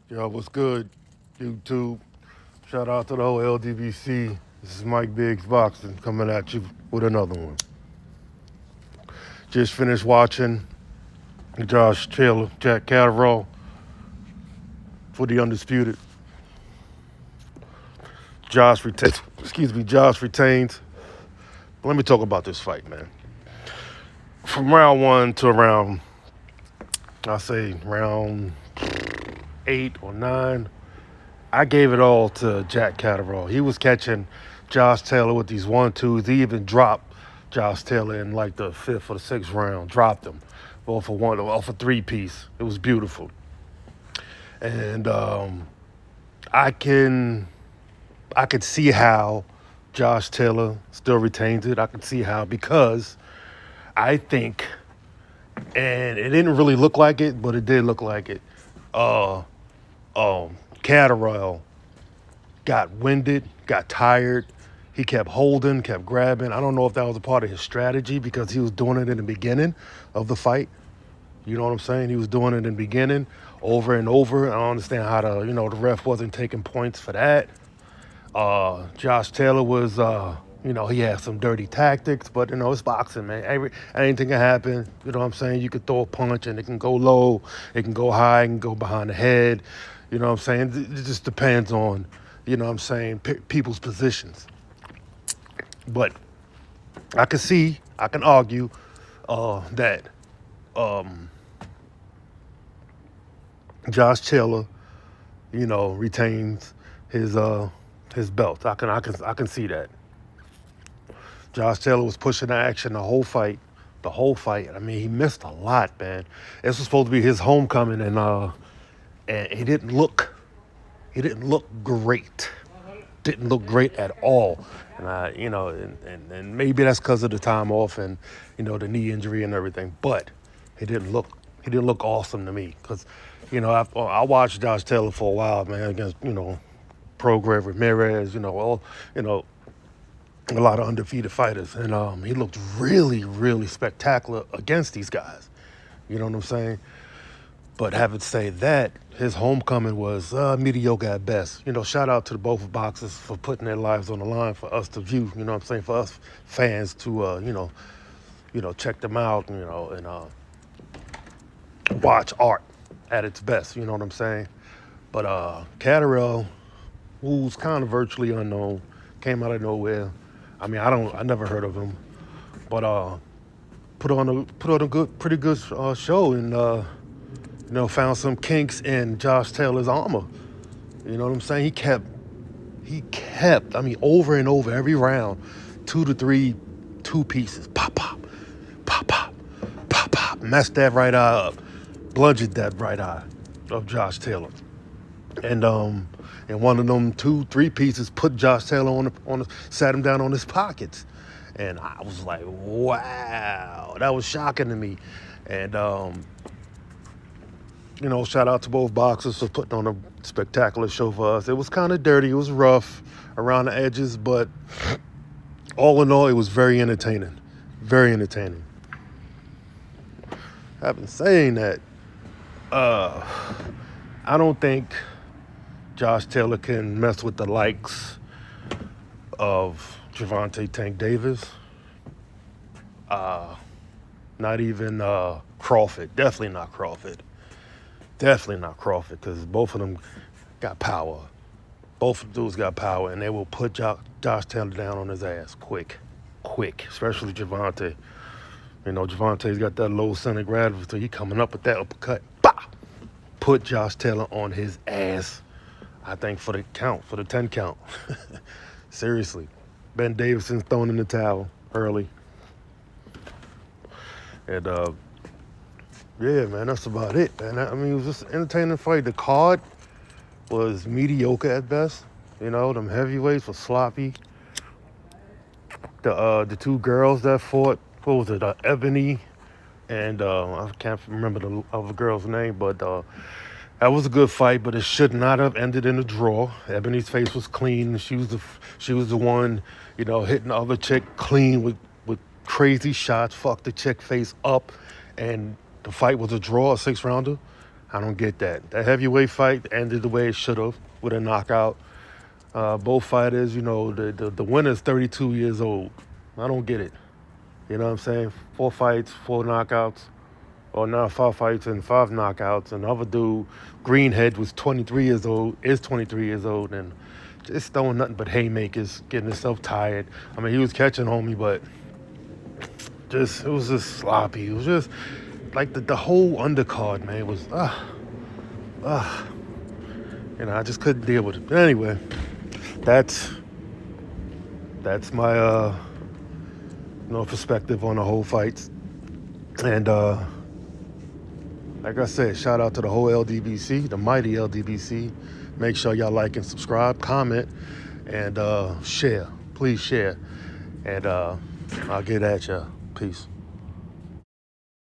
Yo, what's good, YouTube? Shout out to the whole LDBC. This is Mike Biggs Boxing coming at you with another one. Just finished watching Josh Taylor, Jack Catterall for the Undisputed. Josh retains. Let me talk about this fight, man. From round one to round 8 or 9, I gave it all to Jack Catterall. He was catching Josh Taylor with these 1-2s. He even dropped Josh Taylor in like the 5th or the 6th round. Dropped him off a 3-piece. It was beautiful. And I could see how Josh Taylor still retains it. I could see how, because I think, and it didn't really look like it, but it did look like it. Catterall got winded, got tired. He kept holding, kept grabbing. I don't know if that was a part of his strategy because he was doing it in the beginning of the fight. You know what I'm saying? He was doing it in the beginning over and over. I don't understand how the ref wasn't taking points for that. Josh Taylor was, he had some dirty tactics, but, it's boxing, man. Anything can happen. You know what I'm saying? You could throw a punch and it can go low, it can go high, it can go behind the head. You know what I'm saying? It just depends on, people's positions. But I can argue that Josh Taylor, retains his belt. I can see that. Josh Taylor was pushing the action the whole fight. I mean, he missed a lot, man. This was supposed to be his homecoming, and he didn't look great. Didn't look great at all. And and maybe that's because of the time off and the knee injury and everything. But he didn't look awesome to me, because I watched Josh Taylor for a while, man, against Prograis, Ramirez, a lot of undefeated fighters, and he looked really, really spectacular against these guys. You know what I'm saying? But having said that, his homecoming was mediocre at best. Shout out to the both boxers for putting their lives on the line for us to view. You know what I'm saying? For us fans to check them out. And watch art at its best. You know what I'm saying? But Catterall, who's kind of virtually unknown, came out of nowhere. I mean, I never heard of him, but put on a pretty good show, and found some kinks in Josh Taylor's armor. You know what I'm saying? He kept, I mean, over and over every round, 2 to 3 2-pieces, pop, pop, pop, pop, pop, pop, messed that right eye up, bludgeoned that right eye of Josh Taylor, and one of them 2-3 pieces put Josh Taylor sat him down on his pockets, and I was like, wow, that was shocking to me, and shout out to both boxers for putting on a spectacular show for us. It was kind of dirty. It was rough around the edges, but all in all, it was very entertaining. Very entertaining. Having saying that, I don't think Josh Taylor can mess with the likes of Gervonta Tank Davis. Not even Crawford. Definitely not Crawford. Because both of them got power. Both of the dudes got power, and they will put Josh Taylor down on his ass quick, especially Gervonta. Gervonta's got that low center of gravity, so he coming up with that uppercut. Bah! Put Josh Taylor on his ass, I think, for the 10 count. Seriously. Ben Davidson's thrown in the towel early. And, yeah, man, that's about it, man. I mean, it was just an entertaining fight. The card was mediocre at best. Them heavyweights were sloppy. The 2 girls that fought, what was it, Ebony, and I can't remember the other girl's name, but that was a good fight, but it should not have ended in a draw. Ebony's face was clean. She was the one, hitting the other chick clean with crazy shots, fucked the chick face up, and the fight was a draw, a 6-rounder. I don't get that. That heavyweight fight ended the way it should have, with a knockout. Both fighters, the winner's 32 years old. I don't get it. You know what I'm saying? 4 fights, 4 knockouts. Or now 5 fights and 5 knockouts. And the other dude, Greenhead, was 23 years old, is 23 years old, and just throwing nothing but haymakers, getting himself tired. I mean, he was catching homie, but it was just sloppy. It was just like the whole undercard, man, was, I just couldn't deal with it. But anyway, that's my, perspective on the whole fights. And, like I said, shout out to the whole LDBC, the mighty LDBC. Make sure y'all like and subscribe, comment, and share. Please share. And I'll get at y'all. Peace.